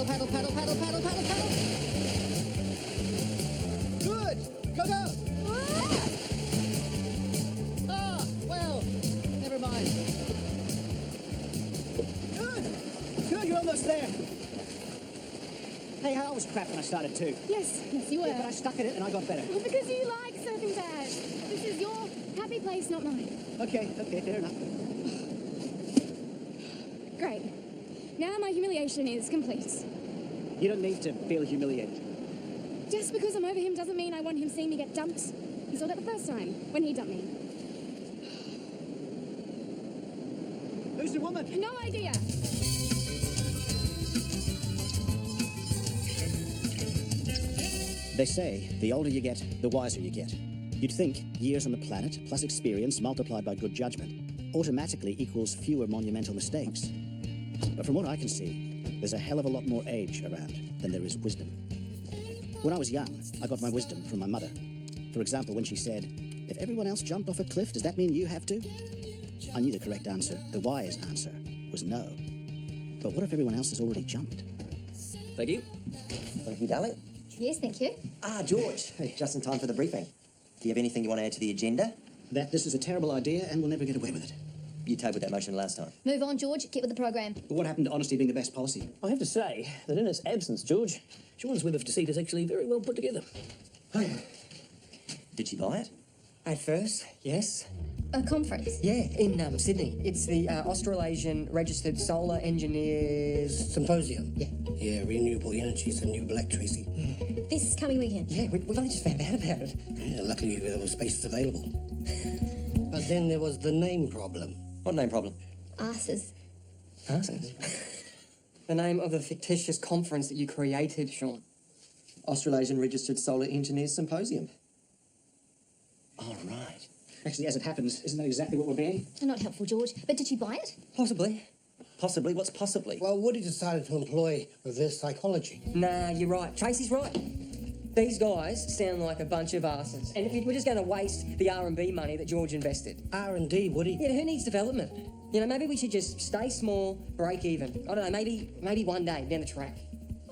paddle, paddle, paddle, paddle, paddle, paddle, paddle. Good. Go, go. Ah, well, never mind. Good. Good, you're almost there. Hey, I was crap when I started too. Yes, you were. Yeah, but I stuck at it and I got better. Well, because you like surfing, Dad. This is your happy place, not mine. Okay, fair enough. Great. Now my humiliation is complete. You don't need to feel humiliated. Just because I'm over him doesn't mean I want him seeing me get dumped. He saw that the first time, when he dumped me. Who's the woman? No idea. They say the older you get, the wiser you get. You'd think years on the planet plus experience multiplied by good judgment automatically equals fewer monumental mistakes. But from what I can see, there's a hell of a lot more age around than there is wisdom. When I was young, I got my wisdom from my mother. For example, when she said, "If everyone else jumped off a cliff, does that mean you have to?" I knew the correct answer, the wise answer, was no. But what if everyone else has already jumped? Thank you. Thank you, darling. Yes, thank you. George, just in time for the briefing. Do you have anything you want to add to the agenda? That this is a terrible idea and we'll never get away with it. You tabled that motion last time. Move on, George. Get with the program. But what happened to honesty being the best policy? I have to say that in its absence, George, Sean's web of deceit is actually very well put together. Did she buy it? At first, yes. A conference. Yeah, in Sydney. It's the Australasian Registered Solar Engineers Symposium. Yeah. Yeah, renewable energy's the new black, Tracy. This coming weekend. Yeah, we've only just found out about it. Yeah, luckily there were spaces available. But then there was the name problem. What name problem? Arses. Nonsense. The name of the fictitious conference that you created, Sean. Australasian Registered Solar Engineers Symposium. All right. Actually, as it happens, isn't that exactly what we're being? Not helpful, George. But did she buy it? Possibly. Possibly? What's possibly? Well, Woody decided to employ reverse psychology. Nah, you're right. Tracy's right. These guys sound like a bunch of asses. And we're just going to waste the R&B money that George invested. R&D, Woody. Yeah, who needs development? You know, maybe we should just stay small, break even. I don't know, maybe one day down the track.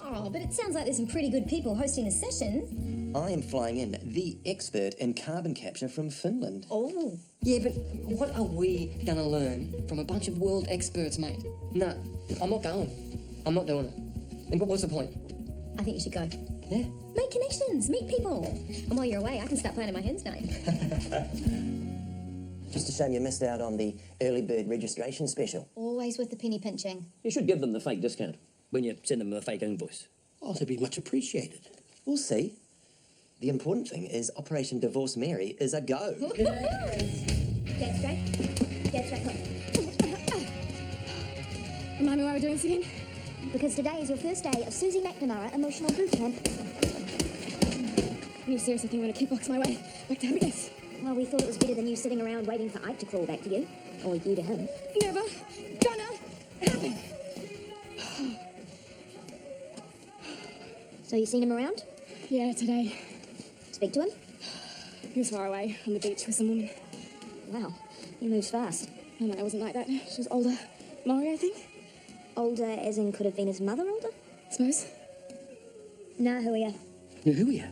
Oh, but it sounds like there's some pretty good people hosting the session. I am flying in the expert in carbon capture from Finland. Oh. Yeah, but what are we going to learn from a bunch of world experts, mate? No, I'm not going. I'm not doing it. And what's the point? I think you should go. Yeah? Make connections, meet people. And while you're away, I can start planning my hen's name. Just a shame you missed out on the early bird registration special. Always with the penny pinching. You should give them the fake discount when you send them a fake invoice. Oh, to be much appreciated. We'll see. The important thing is Operation Divorce Mary is a go. Get straight. Get straight. Remind me why we're doing this again? Because today is your first day of Susie McNamara Emotional Boot Camp. You seriously think I'm going to kickbox my way back to happiness? Well, we thought it was better than you sitting around waiting for Ike to crawl back to you. Or you to him. Never gonna happen. So you seen him around? Yeah, today. Speak to him? He was far away on the beach with some woman. Wow, he moves fast. Oh, no, it wasn't like that. She was older. Maury, I think. Older as in could have been his mother older? I suppose. No, who are you? Who are you?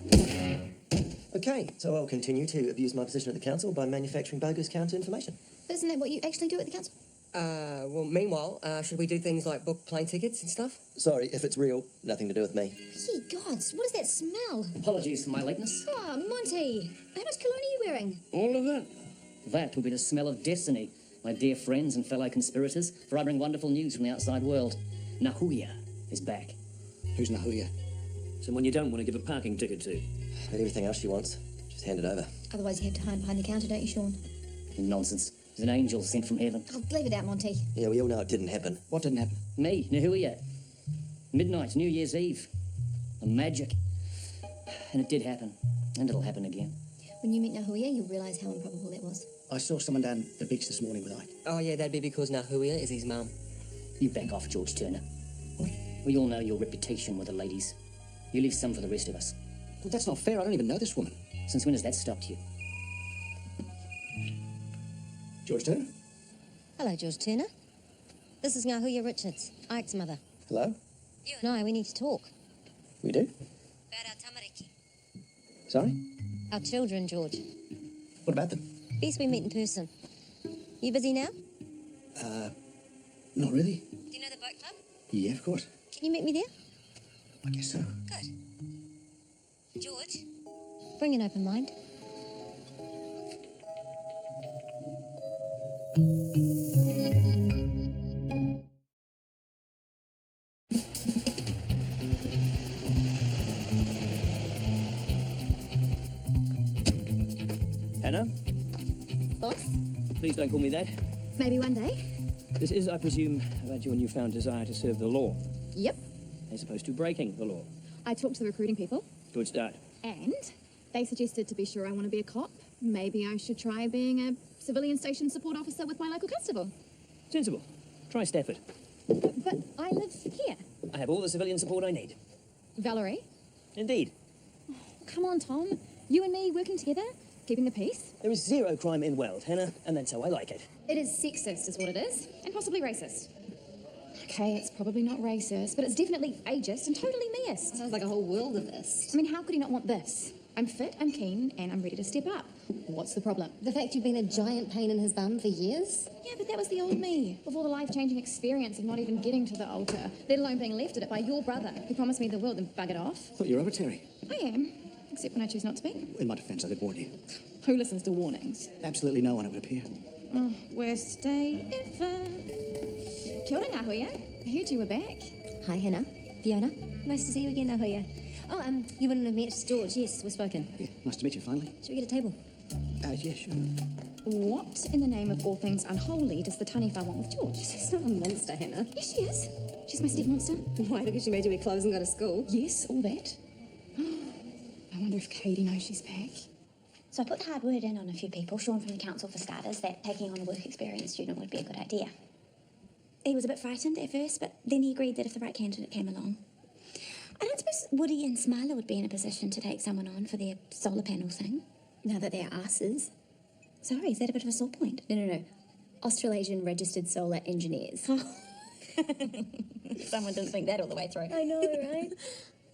Okay, so I'll continue to abuse my position at the council by manufacturing bogus counter information. But isn't that what you actually do at the council? Well, meanwhile, should we do things like book plane tickets and stuff? Sorry, if it's real, nothing to do with me. Ye gods, what is that smell? Apologies for my lateness. Oh, Monty, how much cologne are you wearing? All of it. That will be the smell of destiny, my dear friends and fellow conspirators, for I bring wonderful news from the outside world. Nahuya is back. Who's Nahuya? Someone you don't want to give a parking ticket to. But everything else she wants, just hand it over. Otherwise you have to hide behind the counter, don't you, Sean? Nonsense. He's an angel sent from heaven. Oh, leave it out, Monty. Yeah, we all know it didn't happen. What didn't happen? Me, Nahuya. Midnight, New Year's Eve. A magic. And it did happen. And it'll happen again. When you meet Nahuya, you'll realise how improbable that was. I saw someone down the beach this morning with Ike. Oh, yeah, that'd be because Nahuya is his mum. You back off, George Turner. We all know your reputation with the ladies. You leave some for the rest of us. Well, that's not fair. I don't even know this woman. Since when has that stopped you? George Turner? Hello, George Turner. This is Nahuya Richards, Ike's mother. Hello? You and I, we need to talk. We do? About our tamariki. Sorry? Our children, George. What about them? Best we meet in person. You busy now? Not really. Do you know the boat club? Yeah, of course. Can you meet me there? I guess so. Good. George, bring an open mind. Hannah, Boss? please don't call me that. Maybe one day. This is, I presume, about your newfound desire to serve the law, Yep. as opposed to breaking the law. I talked to the recruiting people, Good start. and they suggested to be sure I want to be a cop, maybe I should try being a civilian station support officer with my local constable. Sensible. Try Stafford. But I live here. I have all the civilian support I need. Valerie? Indeed. Come on, Tom. You and me working together, keeping the peace. There is zero crime in Weld, Hannah, and that's how I like it. It is sexist, is what it is, and possibly racist. Okay, it's probably not racist, but it's definitely ageist and totally meist. Sounds like a whole world of this. I mean, how could he not want this? I'm fit, I'm keen, and I'm ready to step up. What's the problem? The fact you've been a giant pain in his bum for years? Yeah, but that was the old me, before the life-changing experience of not even getting to the altar, let alone being left at it by your brother, who promised me the world and buggered off. Thought you were arbitrary. I am, except when I choose not to be. In my defence, I did warn you. Who listens to warnings? Absolutely no one, it would appear. Oh, worst day ever. Kia ora, Nahuya. I heard you were back. Hi, Hannah. Fiona. Nice to see you again, Nahuya. Oh, you wouldn't have met George. Yes, we've spoken. Yeah, nice to meet you, finally. Should we get a table? Yeah, sure. What in the name of all things unholy does the Taniwha want with George? She's not a monster, Hannah. Yes, she is. She's my step-monster. Why? Because she made you wear clothes and go to school? Yes, all that. I wonder if Katie knows she's back. So I put the hard word in on a few people, Sean from the council for starters, that taking on a work experience student would be a good idea. He was a bit frightened at first, but then he agreed that if the right candidate came along. I don't suppose Woody and Smiler would be in a position to take someone on for their solar panel thing, now that they're asses. Sorry, is that a bit of a sore point? No. Australasian registered solar engineers. Someone didn't think that all the way through. I know, right?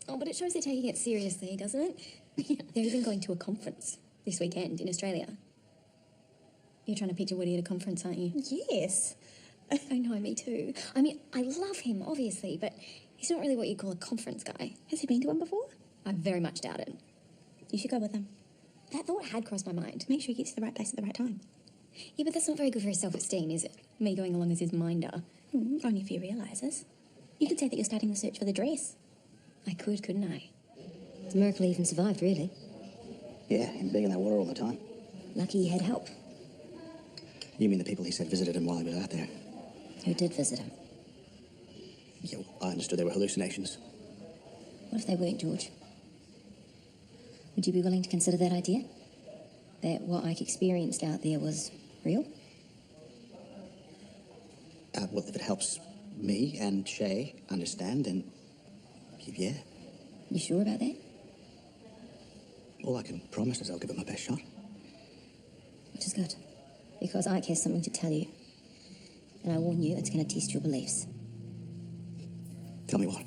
Oh, but it shows they're taking it seriously, doesn't it? Yeah. They're even going to a conference this weekend in Australia. You're trying to picture Woody at a conference, aren't you? Yes. I know, me too. I mean, I love him, obviously, but he's not really what you call a conference guy. Has he been to one before? I very much doubt it. You should go with him. That thought had crossed my mind. Make sure he gets to the right place at the right time. Yeah, but that's not very good for his self-esteem, is it? Me going along as his minder. Only if he realises. You could say that you're starting the search for the dress. I could, couldn't I? It's a miracle he even survived, really. Yeah, him being in that water all the time. Lucky he had help. You mean the people he said visited him while he was out there? Who did visit him? Yeah, well, I understood they were hallucinations. What if they weren't, George? Would you be willing to consider that idea? That what Ike experienced out there was real? Well, if it helps me and Shay understand, then yeah. You sure about that? All I can promise is I'll give it my best shot. Which is good. Because Ike has something to tell you. And I warn you, it's going to test your beliefs. Tell me what?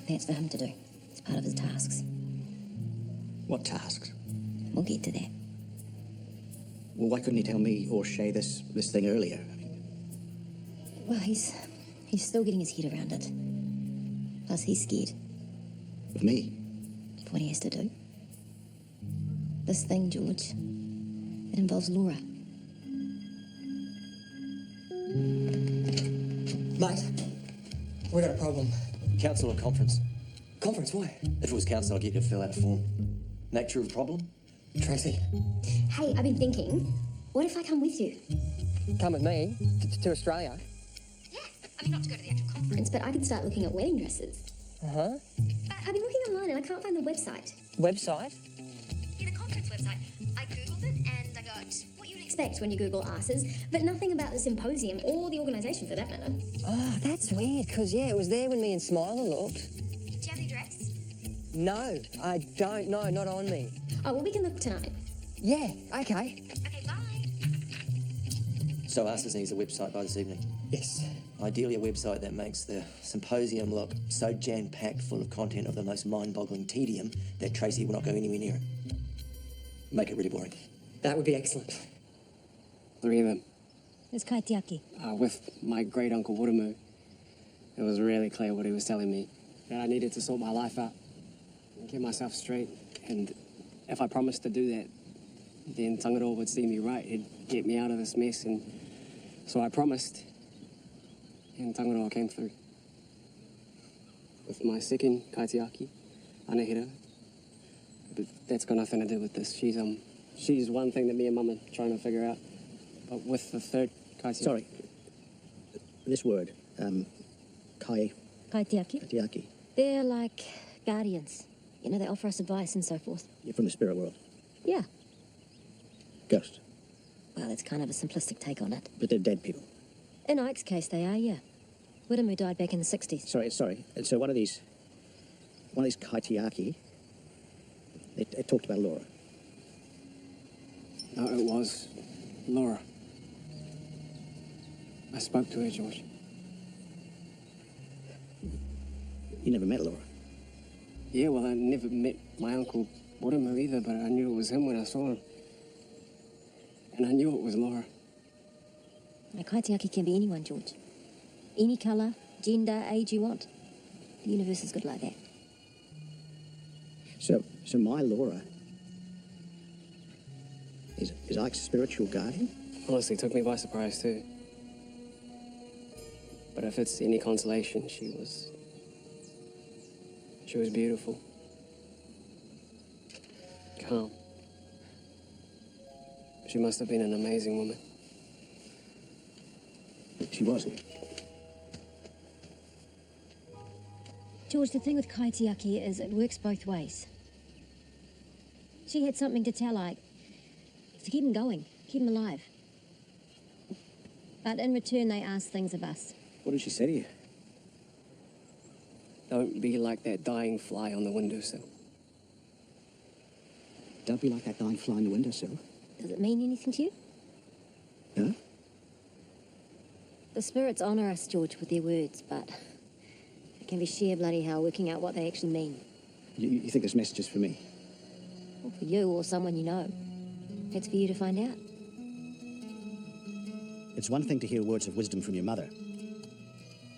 That's for him to do. It's part of his tasks. What tasks? We'll get to that. Well, why couldn't he tell me or Shay this thing earlier? I mean, Well, he's still getting his head around it. Plus, he's scared of me? of what he has to do. This thing, George, it involves Laura. Mate, we got a problem. Council or conference? Conference, why? If it was council, I'd get you to fill out a form. Nature of the problem? Tracy, Hey, I've been thinking, what if I come with you? come with me to Australia. Yeah, I mean, not to go to the actual conference, but I can start looking at wedding dresses. Uh-huh. I've been looking online and I can't find the website. Website? Yeah, the conference website. I googled it and I got what you'd expect when you Google asses, but nothing about the symposium or the organisation for that matter. Oh, that's weird, because, yeah, it was there when me and Smiler looked. Do you have the address? No, I don't. No, not on me. Oh, well, we can look tonight. Yeah, okay. Okay, bye. So Arthurs needs a website by this evening. Yes. Ideally a website that makes the symposium look so jam-packed full of content of the most mind-boggling tedium that Tracy will not go anywhere near it. Make it really boring. That would be excellent. 3 of them. It's Kaitiaki. With my great-uncle Wuramu. It was really clear what he was telling me. That I needed to sort my life out. And get myself straight. And if I promised to do that, then Tangaroa would see me right. He'd get me out of this mess. And so I promised. And Tangaroa came through. With my second kaitiaki, Anahira. But that's got nothing to do with this. She's one thing that me and Mum are trying to figure out. But with the third kaitiaki... Sorry. This word, Kaitiaki. kaitiaki. They're like guardians. You know, they offer us advice and so forth. You're from the spirit world. Yeah. Ghost. Well, it's kind of a simplistic take on it. But they're dead people. In Ike's case, they are, yeah. Wiramu died back in the 60s. Sorry. And so one of these kaitiaki, they talked about Laura. No, it was Laura. I spoke to her, George. You never met Laura? Yeah, well, I never met my uncle Wuramu either, but I knew it was him when I saw him. And I knew it was Laura. A kaitiaki can be anyone, George. Any colour, gender, age you want. The universe is good like that. So my Laura is Ike's spiritual guardian? Honestly, took me by surprise too. But if it's any consolation, she was beautiful. Calm. She must have been an amazing woman. She wasn't. George, the thing with kaitiaki is it works both ways. She had something to tell Ike. To keep him going, keep him alive. But in return, they asked things of us. What did she say to you? Don't be like that dying fly on the windowsill. Don't be like that dying fly on the windowsill. Does it mean anything to you? No? The spirits honour us, George, with their words, but it can be sheer bloody hell working out what they actually mean. You think this message is for me? Or for you or someone you know. It's for you to find out. It's one thing to hear words of wisdom from your mother,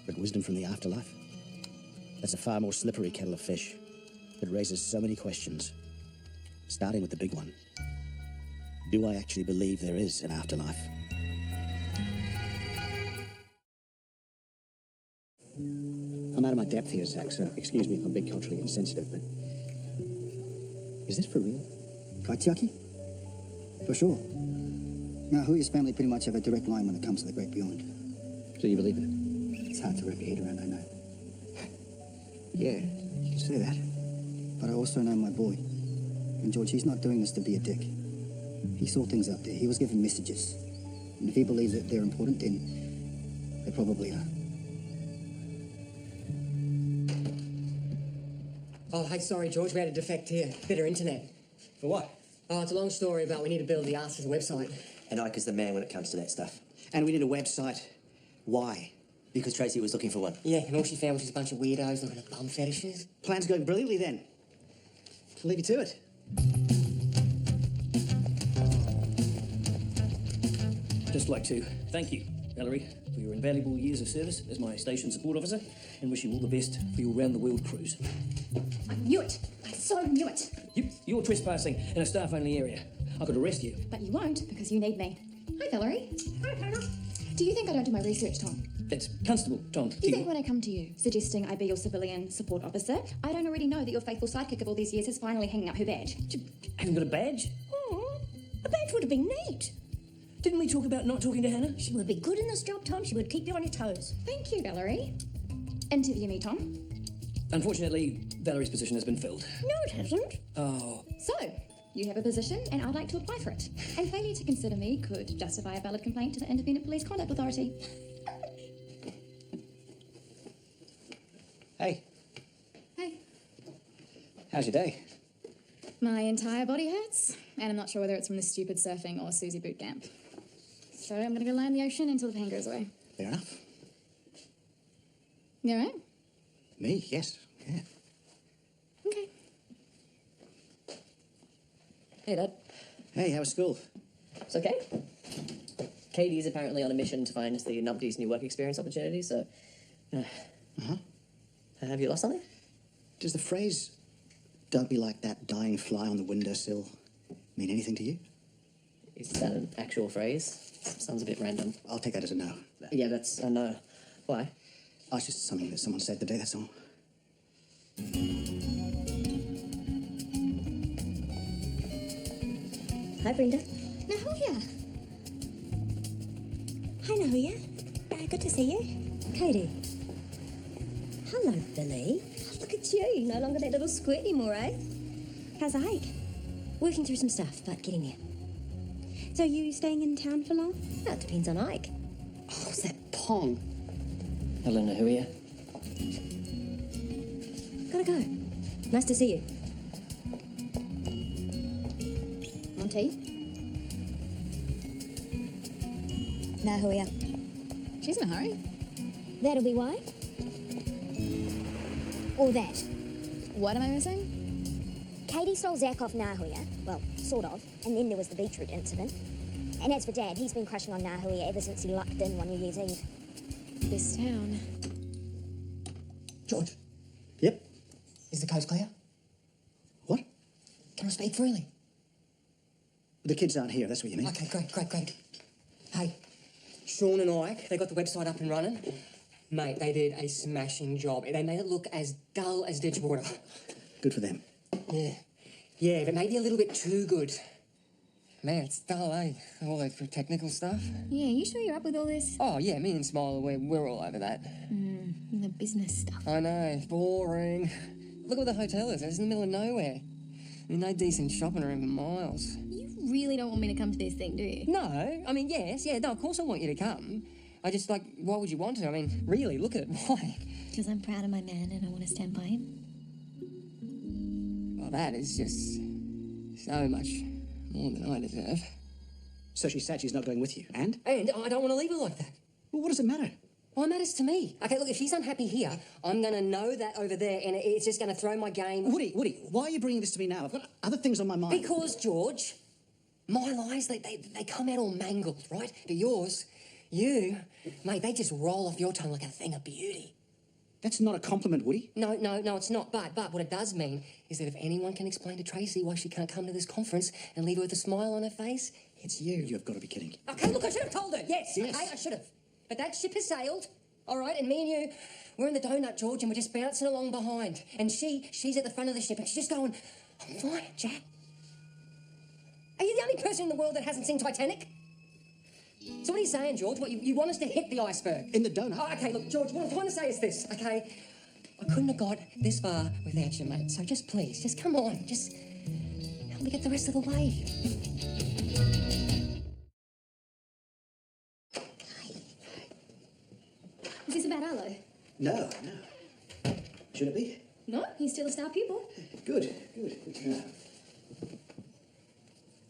but wisdom from the afterlife? That's a far more slippery kettle of fish. It raises so many questions, starting with the big one. Do I actually believe there is an afterlife? I'm out of my depth here, Zach, so excuse me if I'm being culturally insensitive, but... Is this for real? Kaitiaki? For sure. Now, Huia's family pretty much have a direct line when it comes to the great beyond. So you believe it? It's hard to wrap your head around, I know. Yeah, you can say that. But I also know my boy. And George, he's not doing this to be a dick. He saw things out there. He was given messages. And if he believes that they're important, then they probably are. Oh, hey, sorry, George, we had a defect here. Better internet. For what? Oh, it's a long story about we need to build the Arthur's website. And Ike is the man when it comes to that stuff. And we need a website. Why? Because Tracy was looking for one. Yeah, and all she found was just a bunch of weirdos looking at bum fetishes. Plan's going brilliantly then. I'll leave you to it. I'd just like to thank you, Valerie, for your invaluable years of service as my station support officer, and wish you all the best for your round-the-world cruise. I knew it. I so knew it. You're trespassing in a staff-only area. I could arrest you. But you won't, because you need me. Hi, Valerie. Hi, Hannah. Do you think I don't do my research, Tom? That's Constable Tom. Do you think when I come to you, suggesting I be your civilian support officer, I don't already know that your faithful sidekick of all these years is finally hanging up her badge? You haven't got a badge? Oh, a badge would have been neat. Didn't we talk about not talking to Hannah? She would be good in this job, Tom. She would keep you on your toes. Thank you, Valerie. Interview me, Tom. Unfortunately, Valerie's position has been filled. No, it hasn't. Oh. So, you have a position, and I'd like to apply for it. And failure to consider me could justify a valid complaint to the Independent Police Conduct Authority. Hey. Hey. How's your day? My entire body hurts, and I'm not sure whether it's from the stupid surfing or Susie boot camp. So I'm gonna go lie in the ocean until the pain goes away. Fair enough. You alright? Me? Yes. Yeah. Okay. Hey, Dad. Hey, how was school? It's okay. Katie is apparently on a mission to find the numpty's new work experience opportunity, so... Uh-huh. Have you lost something? Does the phrase, "don't be like that dying fly on the windowsill," mean anything to you? Is that an actual phrase? Sounds a bit random. I'll take that as a no. Yeah, that's a no. Why? Oh, it's just something that someone said today, that's all. Hi, Brenda. Nahuya. Hi, Nahuya. Good to see you. Katie. Hello, Billy. Look at you. No longer that little squirt anymore, eh? How's Ike? Working through some stuff, but getting there. So you staying in town for long? No, it depends on Ike. Oh, what's that pong? Hello, Nahuya. Gotta go. Nice to see you. Want tea? Nahuya. She's in a hurry. That'll be why. Or that. What am I missing? Katie stole Zach off Nahuya. Well, sort of. And then there was the beetroot incident. And as for Dad, he's been crushing on Nahuya ever since he lucked in one New Year's Eve. This town. George, Yep. is the coast clear? What? Can I speak freely? The kids aren't here, that's what you mean? Okay, great. Hey, Sean and Ike, they got the website up and running. Mate, they did a smashing job. They made it look as dull as ditch water. Good for them. Yeah, but maybe a little bit too good. Man, it's dull, eh? All that technical stuff. Yeah, you sure you're up with all this? Oh, yeah, me and Smile, we're all over that. The business stuff. I know, it's boring. Look at what the hotel is. It's in the middle of nowhere. There's no decent shopping around for miles. You really don't want me to come to this thing, do you? No, I mean, yes, no, of course I want you to come. I just, why would you want to? I mean, really, look at it. Why? Because I'm proud of my man and I want to stand by him. Well, that is just so much more than I deserve. So she said she's not going with you, and? And I don't want to leave her like that. Well, what does it matter? Well, it matters to me. Okay, look, if she's unhappy here, I'm going to know that over there, and it's just going to throw my game... Woody, why are you bringing this to me now? I've got other things on my mind. Because, George, my lies, they come out all mangled, right? But yours, you, mate, they just roll off your tongue like a thing of beauty. That's not a compliment, Woody. No, it's not. But what it does mean is that if anyone can explain to Tracy why she can't come to this conference and leave her with a smile on her face, it's you. You've got to be kidding. Okay, look, I should have told her. Yes. Okay, I should have. But that ship has sailed, all right? And me and you, we're in the donut, George, and we're just bouncing along behind. And she's at the front of the ship, and she's just going, I'm fine, Jack. Are you the only person in the world that hasn't seen Titanic? So what are you saying, George? What, you want us to hit the iceberg? In the donut? Oh, okay, look, George, what I'm trying to say is this, okay? I couldn't have got this far without you, mate. So just please, just come on. Just help me get the rest of the way. Is this about Arlo? No. Should it be? No, he's still a star pupil. Good to know.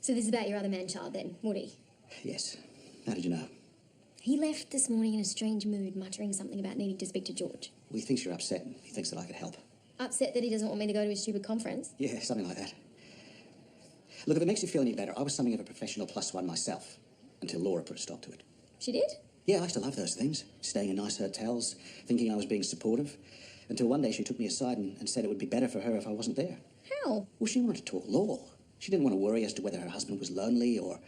So this is about your other man-child then, Woody? Yes. How did you know? He left this morning in a strange mood, muttering something about needing to speak to George. Well, he thinks you're upset and he thinks that I could help. Upset that he doesn't want me to go to his stupid conference? Yeah, something like that. Look, if it makes you feel any better, I was something of a professional +1 myself, until Laura put a stop to it. She did? Yeah, I used to love those things, staying in nice hotels, thinking I was being supportive, until one day she took me aside and said it would be better for her if I wasn't there. How? Well, she wanted to talk law. She didn't want to worry as to whether her husband was lonely or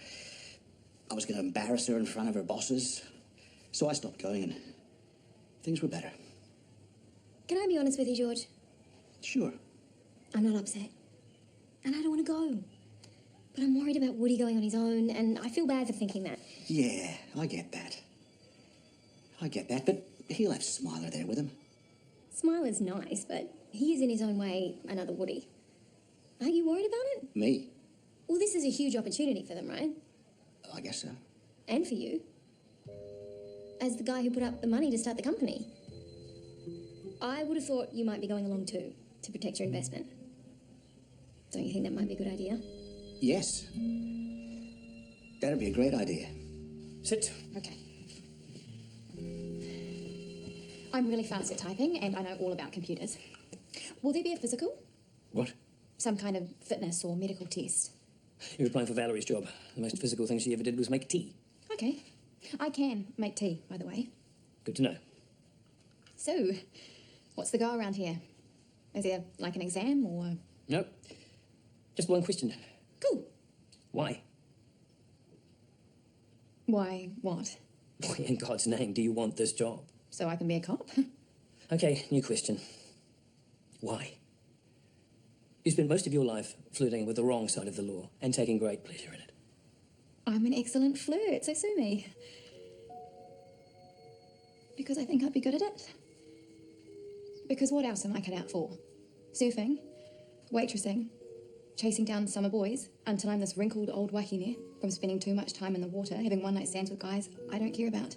I was going to embarrass her in front of her bosses. So I stopped going and things were better. Can I be honest with you, George? Sure. I'm not upset. And I don't want to go. But I'm worried about Woody going on his own, and I feel bad for thinking that. Yeah, I get that. But he'll have Smiler there with him. Smiler's nice, but he is in his own way another Woody. Are you worried about it? Me? Well, this is a huge opportunity for them, right? I guess so. And for you. As the guy who put up the money to start the company. I would have thought you might be going along too, to protect your investment. Don't you think that might be a good idea? Yes. That'd be a great idea. Sit. Okay. I'm really fast at typing, and I know all about computers. Will there be a physical? What? Some kind of fitness or medical test? You're applying for Valerie's job. The most physical thing she ever did was make tea. Okay. I can make tea, by the way. Good to know. So, what's the go around here? Is there, like, an exam, or...? Nope. Just one question. Cool. Why? Why what? Why in God's name do you want this job? So I can be a cop? Okay, new question. Why? You spent most of your life flirting with the wrong side of the law and taking great pleasure in it. I'm an excellent flirt, so sue me. Because I think I'd be good at it. Because what else am I cut out for? Surfing, waitressing, chasing down summer boys until I'm this wrinkled old wahine from spending too much time in the water, having one-night stands with guys I don't care about.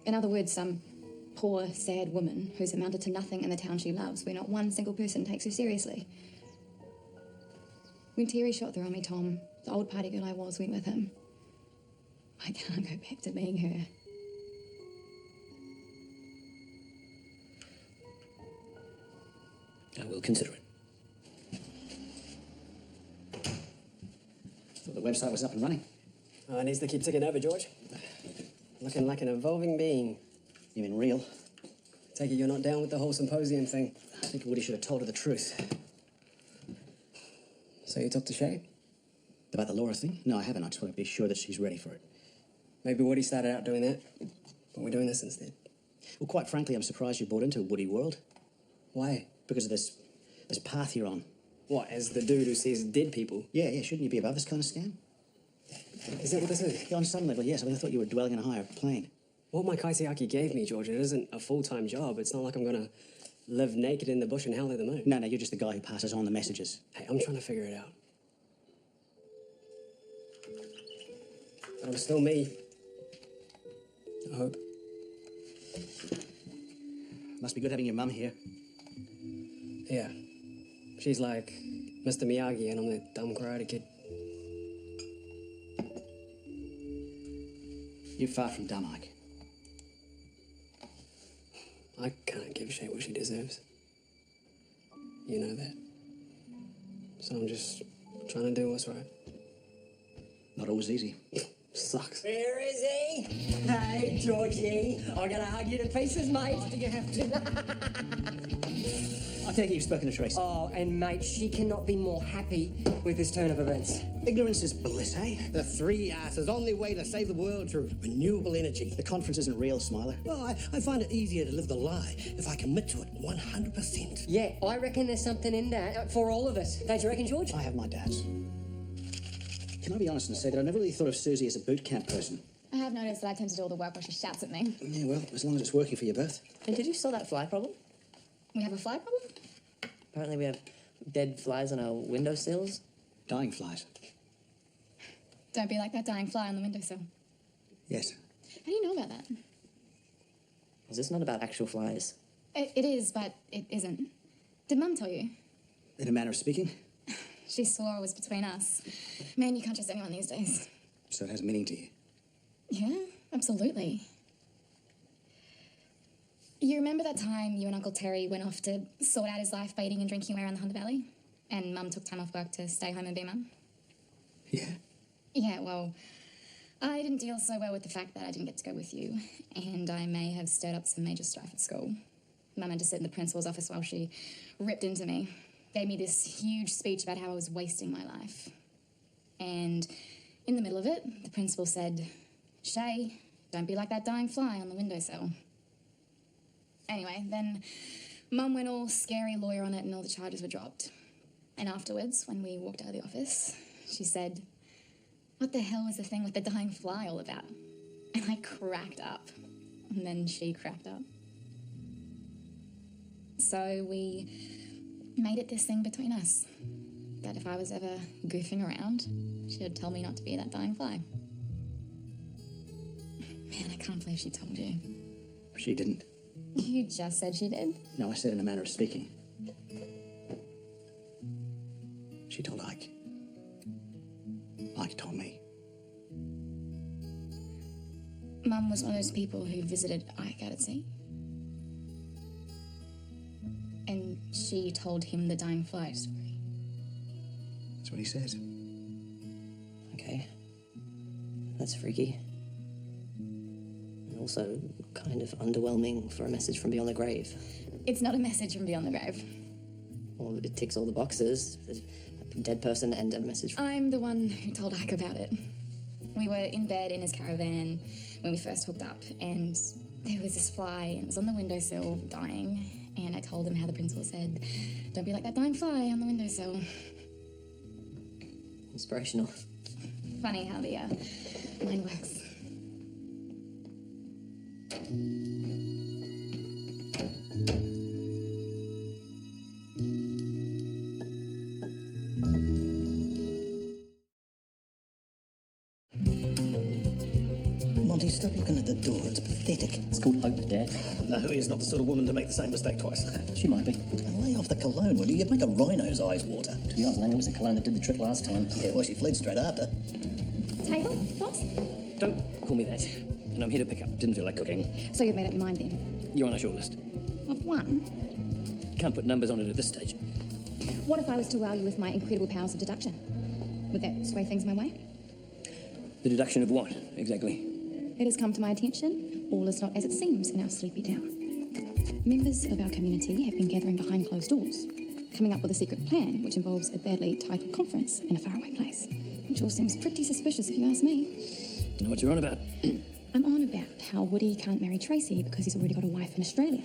In other words, some poor, sad woman who's amounted to nothing in the town she loves, where not one single person takes her seriously. When Terry shot through on me, Tom, the old party girl I was went with him. I can't go back to being her. I will consider it. Thought the website was up and running. Oh, it needs to keep ticking over, George. Looking like an evolving being. You mean real? Take it you're not down with the whole symposium thing. I think Woody should have told her the truth. So you talked to Shay? About the Laura thing? No, I haven't. I just want to be sure that she's ready for it. Maybe Woody started out doing that, but we're doing this instead. Well, quite frankly, I'm surprised you bought into Woody World. Why? Because of this path you're on. What, as the dude who sees dead people? Yeah, shouldn't you be above this kind of scam? Is that what this is? Yeah, on some level, yes. I mean, I thought you were dwelling in a higher plane. What my kaitiaki gave me, George, it isn't a full-time job. It's not like I'm gonna live naked in the bush and howl at the moon. No, you're just the guy who passes on the messages. Hey, I'm trying to figure it out. But I'm still me. I hope. Must be good having your mum here. Yeah. She's like Mr. Miyagi and I'm the dumb Karate Kid. You're far from dumb, Ike. I can't give Shay what she deserves. You know that. So I'm just trying to do what's right. Not always easy. Sucks. Where is he? Hey, Georgie. I'm gonna hug you to pieces, mate. Do you have to? I take it you've spoken to Tracy. Oh, and mate, she cannot be more happy with this turn of events. Ignorance is bliss, eh? The three asses only way to save the world through renewable energy. The conference isn't real, Smiler. Well, I find it easier to live the lie if I commit to it 100%. Yeah, I reckon there's something in that for all of us. Don't you reckon, George? I have my doubts. Can I be honest and say that I never really thought of Susie as a boot camp person? I have noticed that I tend to do all the work while she shouts at me. Yeah, well, as long as it's working for you both. And did you solve that fly problem? We have a fly problem? Apparently we have dead flies on our windowsills. Dying flies. Don't be like that dying fly on the windowsill. Yes. How do you know about that? Is this not about actual flies? It is, but it isn't. Did Mum tell you? In a manner of speaking. She swore it was between us. Man, you can't trust anyone these days. So it has meaning to you. Yeah, absolutely. You remember that time you and Uncle Terry went off to sort out his life by eating and drinking away around the Hunter Valley? And Mum took time off work to stay home and be Mum? Yeah. Yeah, well, I didn't deal so well with the fact that I didn't get to go with you, and I may have stirred up some major strife at school. Mum had to sit in the principal's office while she ripped into me, gave me this huge speech about how I was wasting my life. And in the middle of it, the principal said, "Shay, don't be like that dying fly on the windowsill." Anyway, then Mum went all scary lawyer on it and all the charges were dropped. And afterwards, when we walked out of the office, she said, "What the hell was the thing with the dying fly all about?" And I cracked up. And then she cracked up. So we made it this thing between us. That if I was ever goofing around, she would tell me not to be that dying fly. Man, I can't believe she told you. She didn't. You just said she did. No, I said in a manner of speaking. She told Ike. Ike told me. Mum was one of those people who visited Ike out at sea. And she told him the dying fly story. That's what he says. Okay. That's freaky. And also kind of underwhelming for a message from beyond the grave. It's not a message from beyond the grave. Well, it ticks all the boxes. There's a dead person and a message from... I'm the one who told Ike about it. We were in bed in his caravan when we first hooked up, and there was this fly, and it was on the windowsill dying, and I told him how the principal said, "Don't be like that dying fly on the windowsill." Inspirational. Funny how the mind works. Monty, stop looking at the door. It's pathetic. It's called hope, Dad. Nahuia's not the sort of woman to make the same mistake twice. She might be. And lay off the cologne, will you? You'd make a rhino's eyes water. To be honest, it was the cologne that did the trick last time. Yeah, well, she fled straight after. Table, boss? Don't call me that. And I'm here to pick up. Didn't feel like cooking. So you've made up your mind then? You're on a short list. Of one? Can't put numbers on it at this stage. What if I was to wow you with my incredible powers of deduction? Would that sway things my way? The deduction of what, exactly? It has come to my attention, all is not as it seems in our sleepy town. Members of our community have been gathering behind closed doors, coming up with a secret plan which involves a badly titled conference in a faraway place. Which all seems pretty suspicious if you ask me. Don't know what you're on about. I'm on about how Woody can't marry Tracy because he's already got a wife in Australia.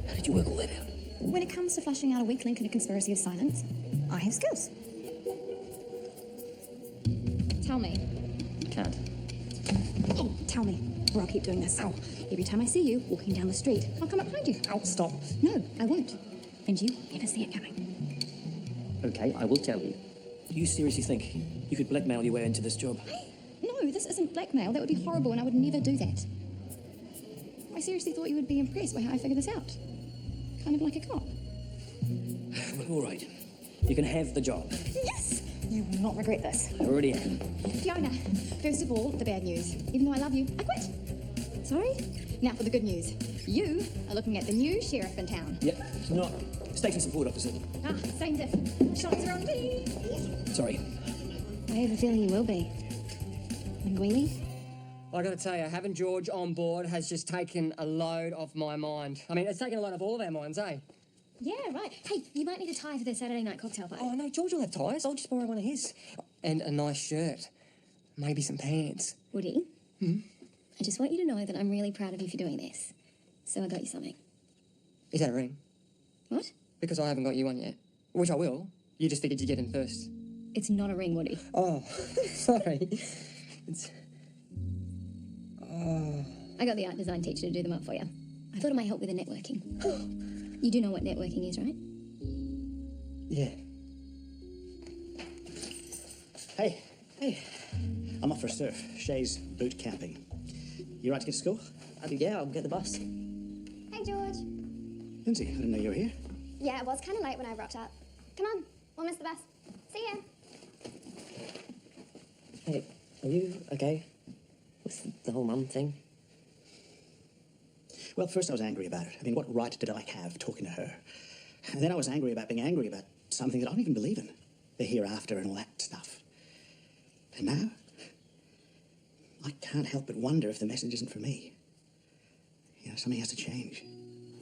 How did you work all that out? When it comes to flushing out a weak link in a conspiracy of silence, I have skills. Tell me. Can't. Oh, tell me, or I'll keep doing this. Ow. Every time I see you walking down the street, I'll come up behind you. Ow, stop. No, I won't. And you never see it coming. Okay, I will tell you. Do you seriously think you could blackmail your way into this job? Hey, no, this isn't blackmail. That would be horrible, and I would never do that. I seriously thought you would be impressed by how I figured this out. Kind of like a cop. Well, all right. You can have the job. Yes! You will not regret this. I already am. Fiona, first of all, the bad news. Even though I love you, I quit. Sorry? Now for the good news. You are looking at the new sheriff in town. Yep, not station support officer. Ah, same diff. Shots are on me. Sorry. I have a feeling you will be. Linguini? I gotta tell you, having George on board has just taken a load off my mind. I mean, it's taken a load off all of our minds, eh? Yeah, right. Hey, you might need a tie for the Saturday night cocktail party. Oh, no, George will have ties. I'll just borrow one of his. And a nice shirt. Maybe some pants. Woody? I just want you to know that I'm really proud of you for doing this. So I got you something. Is that a ring? What? Because I haven't got you one yet. Which I will. You just figured you'd get in first. It's not a ring, Woody. Oh, sorry. It's... Oh. I got the art design teacher to do them up for you. I thought it might help with the networking. You do know what networking is, right? Yeah. Hey. I'm off for a surf. Shay's boot camping. You right to get to school? Yeah, I'll get the bus. Hey, George. Lindsay, I didn't know you were here. Yeah, it was kind of late when I rocked up. Come on, we'll miss the bus. See ya. Hey, are you okay with the whole mum thing? Well, first I was angry about it. I mean, what right did I have talking to her? And then I was angry about being angry about something that I don't even believe in. The hereafter and all that stuff. And now, I can't help but wonder if the message isn't for me. You know, something has to change.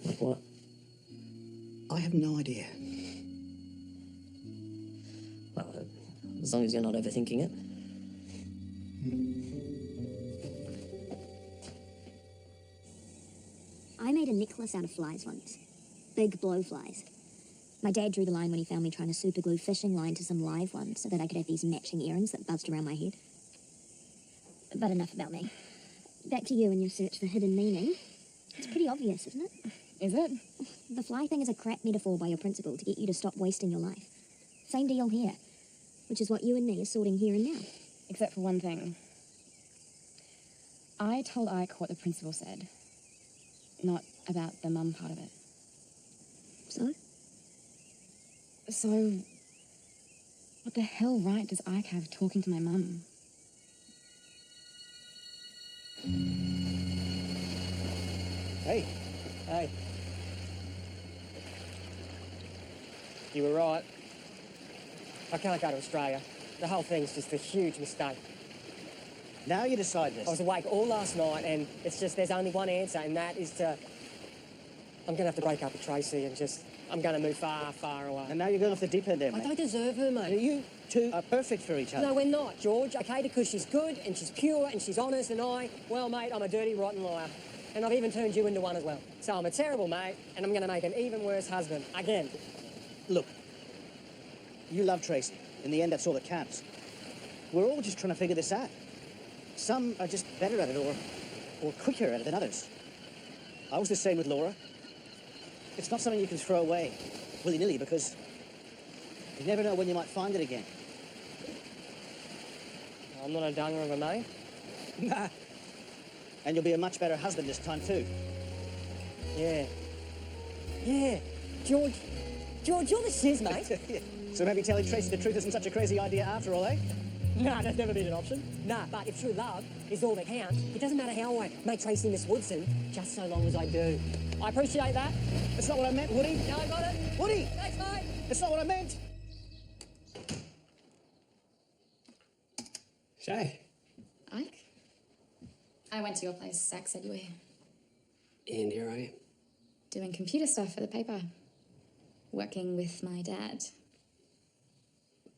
Like what? I have no idea. Well, as long as you're not overthinking it. I made a necklace out of flies once. Big blowflies. My dad drew the line when he found me trying to superglue fishing line to some live ones so that I could have these matching earrings that buzzed around my head. But enough about me. Back to you and your search for hidden meaning. It's pretty obvious, isn't it? Is it? The fly thing is a crap metaphor by your principal to get you to stop wasting your life. Same deal here, which is what you and me are sorting here and now. Except for one thing. I told Ike what the principal said. Not about the mum part of it. So? So, what the hell right does Ike have talking to my mum? Hey. Hey. You were right. I can't go to Australia. The whole thing's just a huge mistake. Now you decide this. I was awake all last night, and it's just there's only one answer, and that is to... I'm going to have to break up with Tracy and just... I'm going to move far, far away. And now you're going off the deep end there, I mate. don't deserve her, mate. You two are perfect for each other. No, we're not, George. Okay, because she's good, and she's pure, and she's honest, and well, mate, I'm a dirty, rotten liar. And I've even turned you into one as well. So I'm a terrible mate, and I'm going to make an even worse husband. Again. Look, you love Tracy. In the end, that's all that counts. We're all just trying to figure this out. Some are just better at it or quicker at it than others. I was the same with Laura. It's not something you can throw away willy-nilly because you never know when you might find it again. I'm not a dunger of a mate. Nah. And you'll be a much better husband this time too. Yeah. Yeah. George, you're the shiz, mate. So maybe telling Tracy the truth isn't such a crazy idea after all, eh? No, that's never been an option. Nah, but if true love is all that counts, it doesn't matter how I make Tracy Miss Woodson, just so long as I do. I appreciate that. That's not what I meant, Woody. No, I got it. Woody! Thanks, mate. That's not what I meant. Shay. Ike? I went to your place. Zach said you were here. And here I am. Doing computer stuff for the paper. Working with my dad.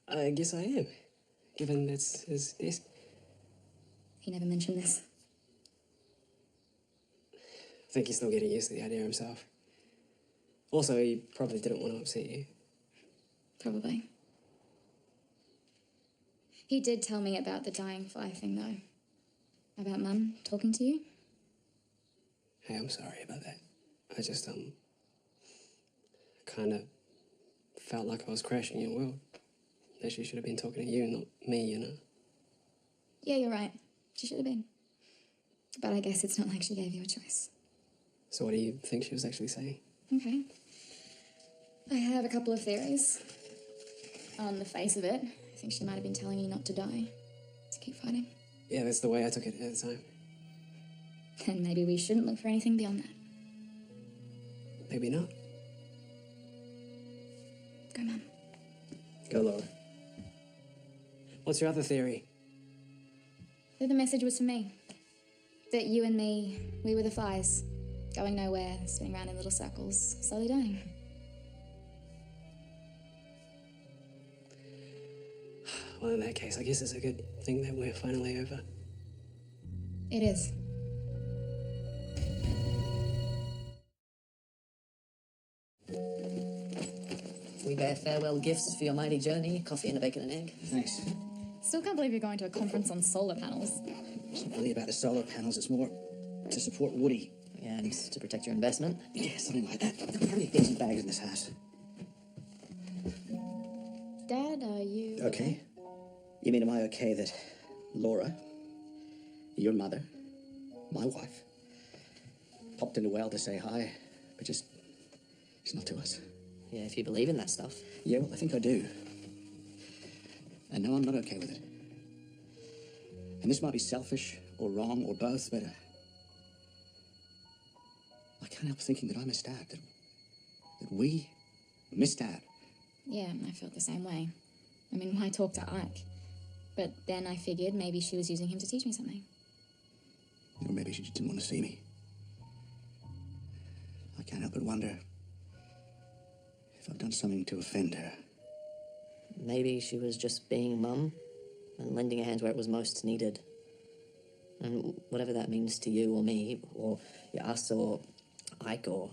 I guess I am, given that's his desk. He never mentioned this. I think he's still getting used to the idea himself. Also, he probably didn't want to upset you. Probably. He did tell me about the dying fly thing, though. About Mum talking to you. Hey, I'm sorry about that. I just, kind of felt like I was crashing your world. That she should have been talking to you, not me, you know? Yeah, you're right. She should have been. But I guess it's not like she gave you a choice. So what do you think she was actually saying? Okay. I have a couple of theories. On the face of it, I think she might have been telling you not to die. To keep fighting. Yeah, that's the way I took it at the time. And maybe we shouldn't look for anything beyond that. Maybe not. Go, Mum. Go, Laura. What's your other theory? That the message was for me. That you and me, we were the flies. Going nowhere, spinning around in little circles, slowly dying. Well, in that case, I guess it's a good thing that we're finally over. It is. We bear farewell gifts for your mighty journey. Coffee and a bacon and egg. Thanks. Still can't believe you're going to a conference on solar panels. It's not really about the solar panels, it's more to support Woody. And to protect your investment. Yeah, something like that. There are plenty of decent bags in this house. Dad, are you... Okay. You mean, am I okay that Laura, your mother, my wife, popped in a well to say hi, but just not to us? Yeah, if you believe in that stuff. Yeah, well, I think I do. And no, I'm not okay with it. And this might be selfish or wrong or both, but I can't help thinking that I missed out, that we missed out. Yeah, I felt the same way. I mean, why talk to Ike? But then I figured maybe she was using him to teach me something. Or maybe she just didn't want to see me. I can't help but wonder if I've done something to offend her. Maybe she was just being Mum and lending a hand where it was most needed. And whatever that means to you or me or us or Ike or...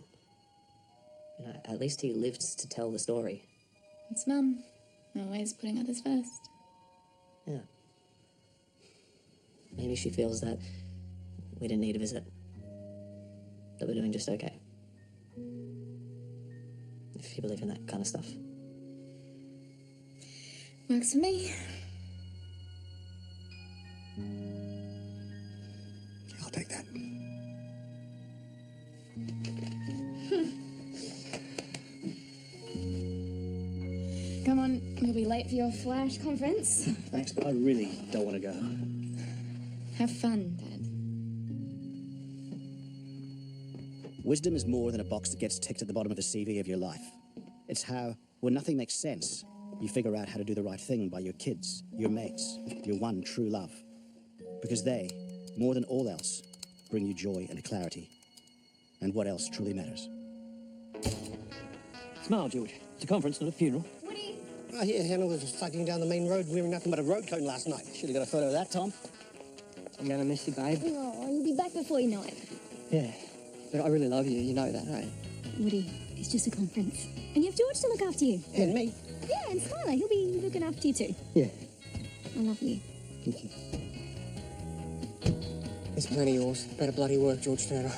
You know, at least he lived to tell the story. It's Mum. Always putting others first. Yeah. Maybe she feels that we didn't need a visit. That we're doing just okay. If you believe in that kind of stuff. Works for me. I'll take that. Come on, you'll be late for your flash conference. Thanks, but I really don't want to go. Have fun, Dad. Wisdom is more than a box that gets ticked at the bottom of the CV of your life. It's how, when nothing makes sense, you figure out how to do the right thing by your kids, your mates, your one true love. Because they, more than all else, bring you joy and clarity. And what else truly matters? Smile, George. It's a conference, not a funeral. I hear Hannah was cycling down the main road wearing nothing but a road cone last night. Should have got a photo of that, Tom. I'm gonna miss you, babe. Oh, you'll be back before you know it. Yeah. But I really love you, you know that, right? Woody, it's just a conference. And you have George to look after you. And me. Yeah, and Skylar, he'll be looking after you too. Yeah. I love you. Thank you. There's plenty of yours. Better bloody work, George Turner.